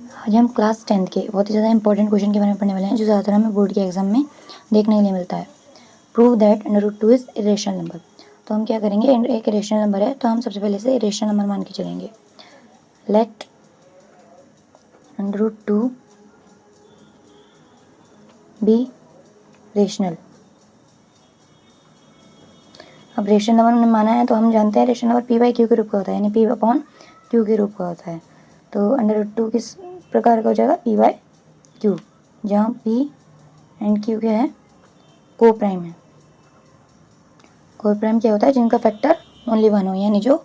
आज हम class 10th के बहुत ही ज़्यादा इंपॉर्टेंट क्वेश्चन के बारे में पढ़ने वाले हैं जो ज़्यादातर हमें बोर्ड के एग्जाम में देखने के लिए मिलता है। Prove that √2 is irrational number. तो हम क्या करेंगे, एक इरेशनल नंबर है तो हम सबसे पहले से इरेशनल नंबर मान के चलेंगे। Let √2 be rational. अब रेशनल नंबर हमने माना है तो हम जानते हैं rational number p by q के रूप का होता है, यानी पी अपॉन क्यू के रूप का होता है। तो √2 किस प्रकार का हो जाएगा, पी बाई क्यू, जहाँ पी एंड क्यू क्या है, को प्राइम है। को प्राइम क्या होता है, जिनका फैक्टर ओनली 1 हो, यानी जो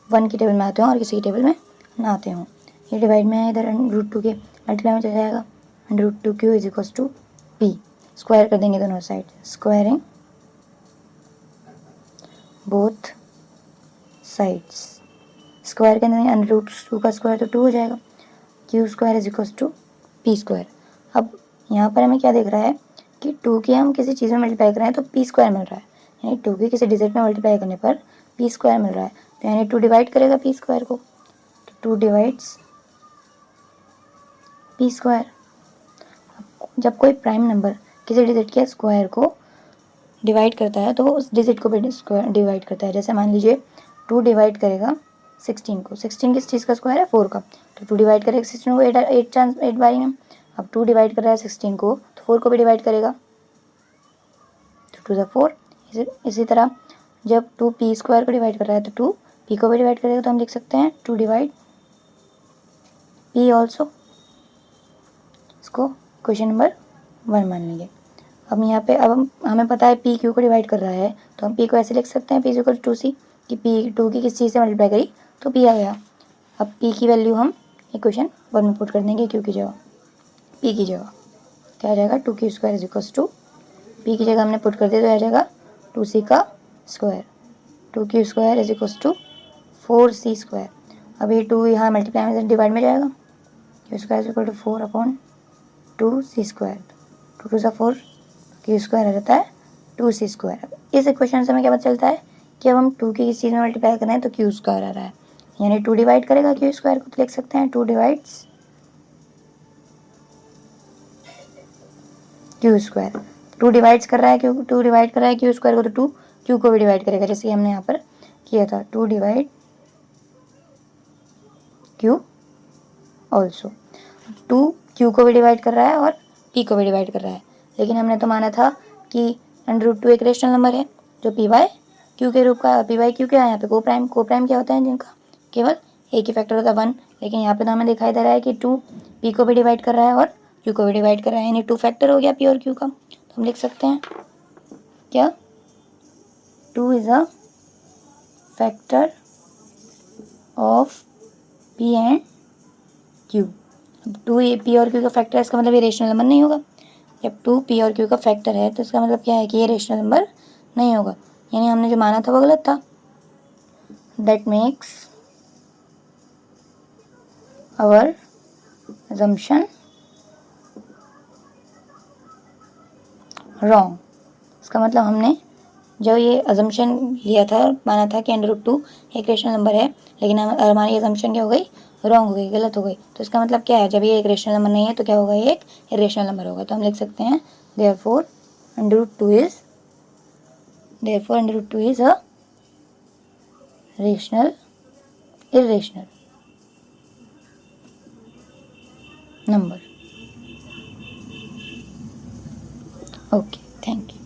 1 की टेबल में आते हो और किसी की टेबल में ना आते हों। ये डिवाइड में है, इधर √2 के मल्टीप्लाई में चल जाएगा। √2 q is equals to p, square कर देंगे दोनों side, squaring both sides. Square के अंदर √2 का स्क्वायर तो 2 हो जाएगा, Q square is equals to p square. अब यहाँ पर हमें क्या दिख रहा है कि 2 की हम किसी चीज़ में मल्टीप्लाई कर रहे हैं तो पी स्क्वायर मिल रहा है, यानी 2 की किसी डिजिट में मल्टीप्लाई करने पर पी स्क्वायर मिल रहा है। तो यानी 2 डिवाइड करेगा पी स्क्वायर को, तो 2 डिवाइड्स पी स्क्वायर। जब कोई प्राइम नंबर किसी डिजिट के स्क्वायर को डिवाइड करता है तो उस डिजिट को भी स्क्वायर डिवाइड करता है। जैसे मान लीजिए 2 डिवाइड करेगा 16 को, 16 किस चीज़ का स्क्वायर है, 4 का, तो 2 डिवाइड करेगा 16 को 8 बारी में। अब 2 डिवाइड कर रहा है 16 को तो 4 को भी डिवाइड करेगा, तो 2 4। इसी तरह जब 2 पी स्क्वायर को डिवाइड कर रहा है तो 2 पी को भी डिवाइड करेगा, तो हम लिख सकते हैं 2 डिवाइड पी ऑल्सो। इसको क्वेश्चन नंबर 1 मान लेंगे। अब यहाँ पे अब हमें पता है पी क्यू को डिवाइड कर रहा है, तो हम पी को ऐसे लिख सकते हैं, पी इक्वल टू सी, कि पी 2 की किस चीज़ से मल्टीप्लाई करी तो पी आ गया। अब पी की वैल्यू हम इक्वेशन 1 में पुट कर देंगे, क्यू की जगह, पी की जगह क्या आ जाएगा, 2 Q square is equals to, p की जगह हमने पुट कर दिया तो आ जाएगा 2c का square, 2 Q square is equals to 4c square. अब ये 2 यहाँ मल्टीप्लाई में डिवाइड में जाएगा, Q square is equal to 4 upon 2c square, 2 2 4, Q square आ जाता है 2c स्क्वायर। इस इक्वेशन से हमें क्या पता चलता है कि अब हम 2 की किस चीज़ में मल्टीप्लाई कर रहे हैं तो क्यू स्क्वायर आ रहा है, यानी 2 डिवाइड करेगा क्यू स्क्वायर को, तो लिख सकते हैं 2 डिवाइड्स क्यू स्क्वायर। 2 डिवाइड्स कर रहा है, क्यू 2 डिवाइड कर रहा है क्यू स्क्वायर को, तो 2 क्यू को भी डिवाइड करेगा, जैसे हमने यहाँ पर किया था, 2 डिवाइड क्यू ऑल्सो। 2 क्यू को भी डिवाइड कर रहा है और पी को भी डिवाइड कर रहा है, लेकिन हमने तो माना था कि √2 एक रेशनल नंबर है जो पी बाई क्यू के रूप का, पी बाई क्यू क्या है यहाँ पे, को प्राइम। को प्राइम क्या होता है, जिनका केवल एक ही फैक्टर होता है 1, लेकिन यहाँ पे तो हमें दिखाई दे रहा है कि 2 पी को भी डिवाइड कर रहा है और क्यू को भी डिवाइड कर रहा है, यानी 2 फैक्टर हो गया पी और क्यू का। तो हम लिख सकते हैं क्या, 2 is a factor of P and Q. 2 ये पी और क्यू का फैक्टर है, इसका मतलब ये रेशनल नंबर नहीं होगा। जब 2 पी और क्यू का फैक्टर है तो इसका मतलब क्या है कि ये रेशनल नंबर नहीं होगा, यानी हमने जो माना था वो गलत था। That makes our assumption wrong. इसका मतलब हमने जो ये अजम्पशन लिया था, माना था कि √2 एक रेशनल नंबर है, लेकिन हमारी अजम्पशन क्या हो गई, रॉन्ग हो गई, गलत हो गई। तो इसका मतलब क्या है, जब ये एक रेशनल नंबर नहीं है तो क्या होगा, ये एक इरेशनल नंबर होगा। तो हम लिख सकते हैं therefore √2 is a rational irrational number. Okay, thank you.